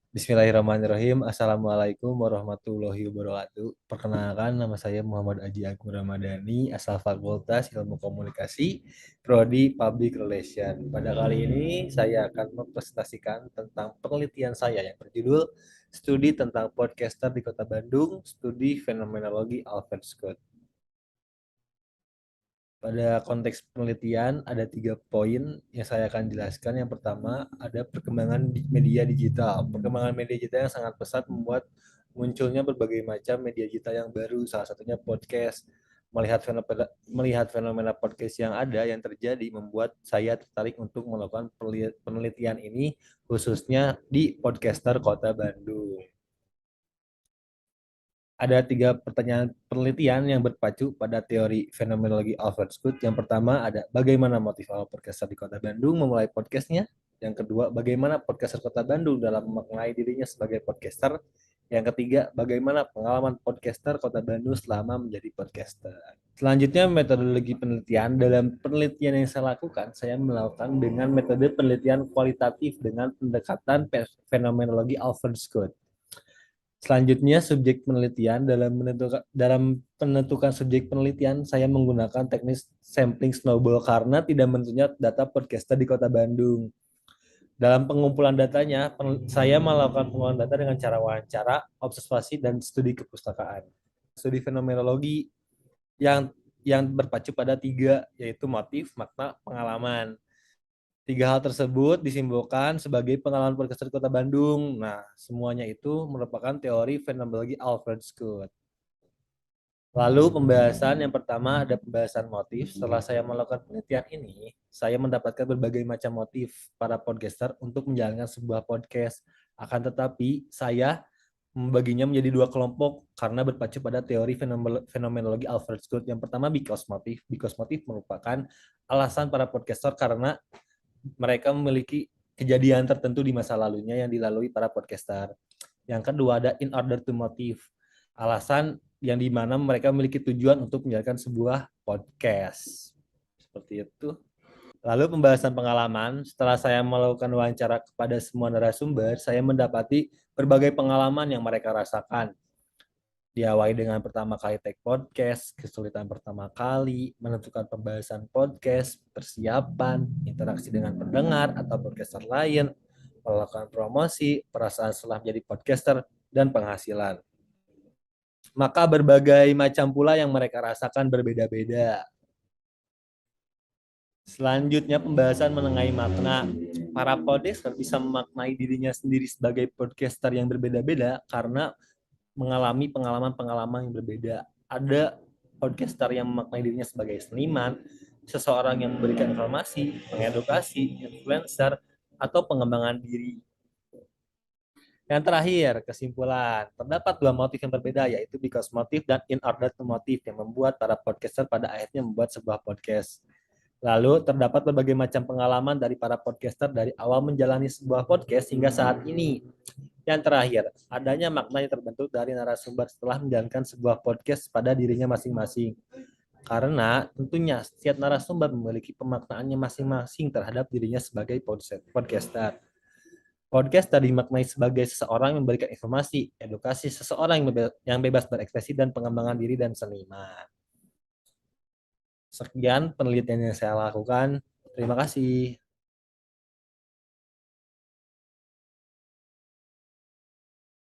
Bismillahirrahmanirrahim. Assalamualaikum warahmatullahi wabarakatuh. Perkenalkan, nama saya Muhammad Aji Agung Ramadhani, asal Fakultas Ilmu Komunikasi, Prodi Public Relation. Pada kali ini saya akan mempresentasikan tentang penelitian saya yang berjudul Studi tentang Podcaster di Kota Bandung, Studi Fenomenologi Alfred Scott. Pada konteks penelitian ada 3 poin yang saya akan jelaskan. Yang pertama ada perkembangan media digital. Perkembangan media digital yang sangat pesat membuat munculnya berbagai macam media digital yang baru, salah satunya podcast. Melihat fenomena podcast yang ada yang terjadi membuat saya tertarik untuk melakukan penelitian ini khususnya di podcaster Kota Bandung. Ada 3 pertanyaan penelitian yang berpacu pada teori fenomenologi Alfred Scott. Yang pertama ada bagaimana motif awal podcaster di Kota Bandung memulai podcastnya. Yang kedua, bagaimana podcaster Kota Bandung dalam memaknai dirinya sebagai podcaster. Yang ketiga, bagaimana pengalaman podcaster Kota Bandung selama menjadi podcaster. Selanjutnya, metodologi penelitian. Dalam penelitian yang saya lakukan, saya melakukan dengan metode penelitian kualitatif dengan pendekatan fenomenologi Alfred Scott. Selanjutnya, subjek penelitian. Dalam penentukan subjek penelitian, saya menggunakan teknik sampling snowball karena tidak menentunya data podcaster di Kota Bandung. Dalam pengumpulan datanya, saya melakukan pengumpulan data dengan cara wawancara, observasi, dan studi kepustakaan. Studi fenomenologi yang berpacu pada 3, yaitu motif, makna, pengalaman. 3 hal tersebut disimbolkan sebagai pengalaman podcaster Kota Bandung. Nah, semuanya itu merupakan teori fenomenologi Alfred Scott. Lalu pembahasan yang pertama ada pembahasan motif. Setelah saya melakukan penelitian ini, saya mendapatkan berbagai macam motif para podcaster untuk menjalankan sebuah podcast. Akan tetapi, saya membaginya menjadi 2 kelompok karena berpacu pada teori fenomenologi Alfred Scott. Yang pertama, because motif. Because motif merupakan alasan para podcaster karena mereka memiliki kejadian tertentu di masa lalunya yang dilalui para podcaster. Yang kedua ada in order to motive, alasan yang dimana mereka memiliki tujuan untuk menjalankan sebuah podcast. Seperti itu. Lalu pembahasan pengalaman, setelah saya melakukan wawancara kepada semua narasumber, saya mendapati berbagai pengalaman yang mereka rasakan. Diawali dengan pertama kali take podcast, kesulitan pertama kali, menentukan pembahasan podcast, persiapan, interaksi dengan pendengar atau podcaster lain, melakukan promosi, perasaan setelah menjadi podcaster, dan penghasilan. Maka berbagai macam pula yang mereka rasakan berbeda-beda. Selanjutnya pembahasan mengenai makna. Para podcaster bisa memaknai dirinya sendiri sebagai podcaster yang berbeda-beda karena mengalami pengalaman-pengalaman yang berbeda. Ada podcaster yang memaknai dirinya sebagai seniman, seseorang yang memberikan informasi, mengedukasi, influencer, atau pengembangan diri. Yang terakhir, kesimpulan. Terdapat 2 motif yang berbeda, yaitu because motif dan in order to motif, yang membuat para podcaster pada akhirnya membuat sebuah podcast. Lalu, terdapat berbagai macam pengalaman dari para podcaster dari awal menjalani sebuah podcast hingga saat ini. Yang terakhir, adanya makna yang terbentuk dari narasumber setelah menjalankan sebuah podcast pada dirinya masing-masing. Karena tentunya setiap narasumber memiliki pemaknaannya masing-masing terhadap dirinya sebagai podcaster. Podcast tadi dimaknai sebagai seseorang yang memberikan informasi, edukasi seseorang yang bebas berekspresi dan pengembangan diri dan seniman. Sekian penelitian yang saya lakukan. Terima kasih.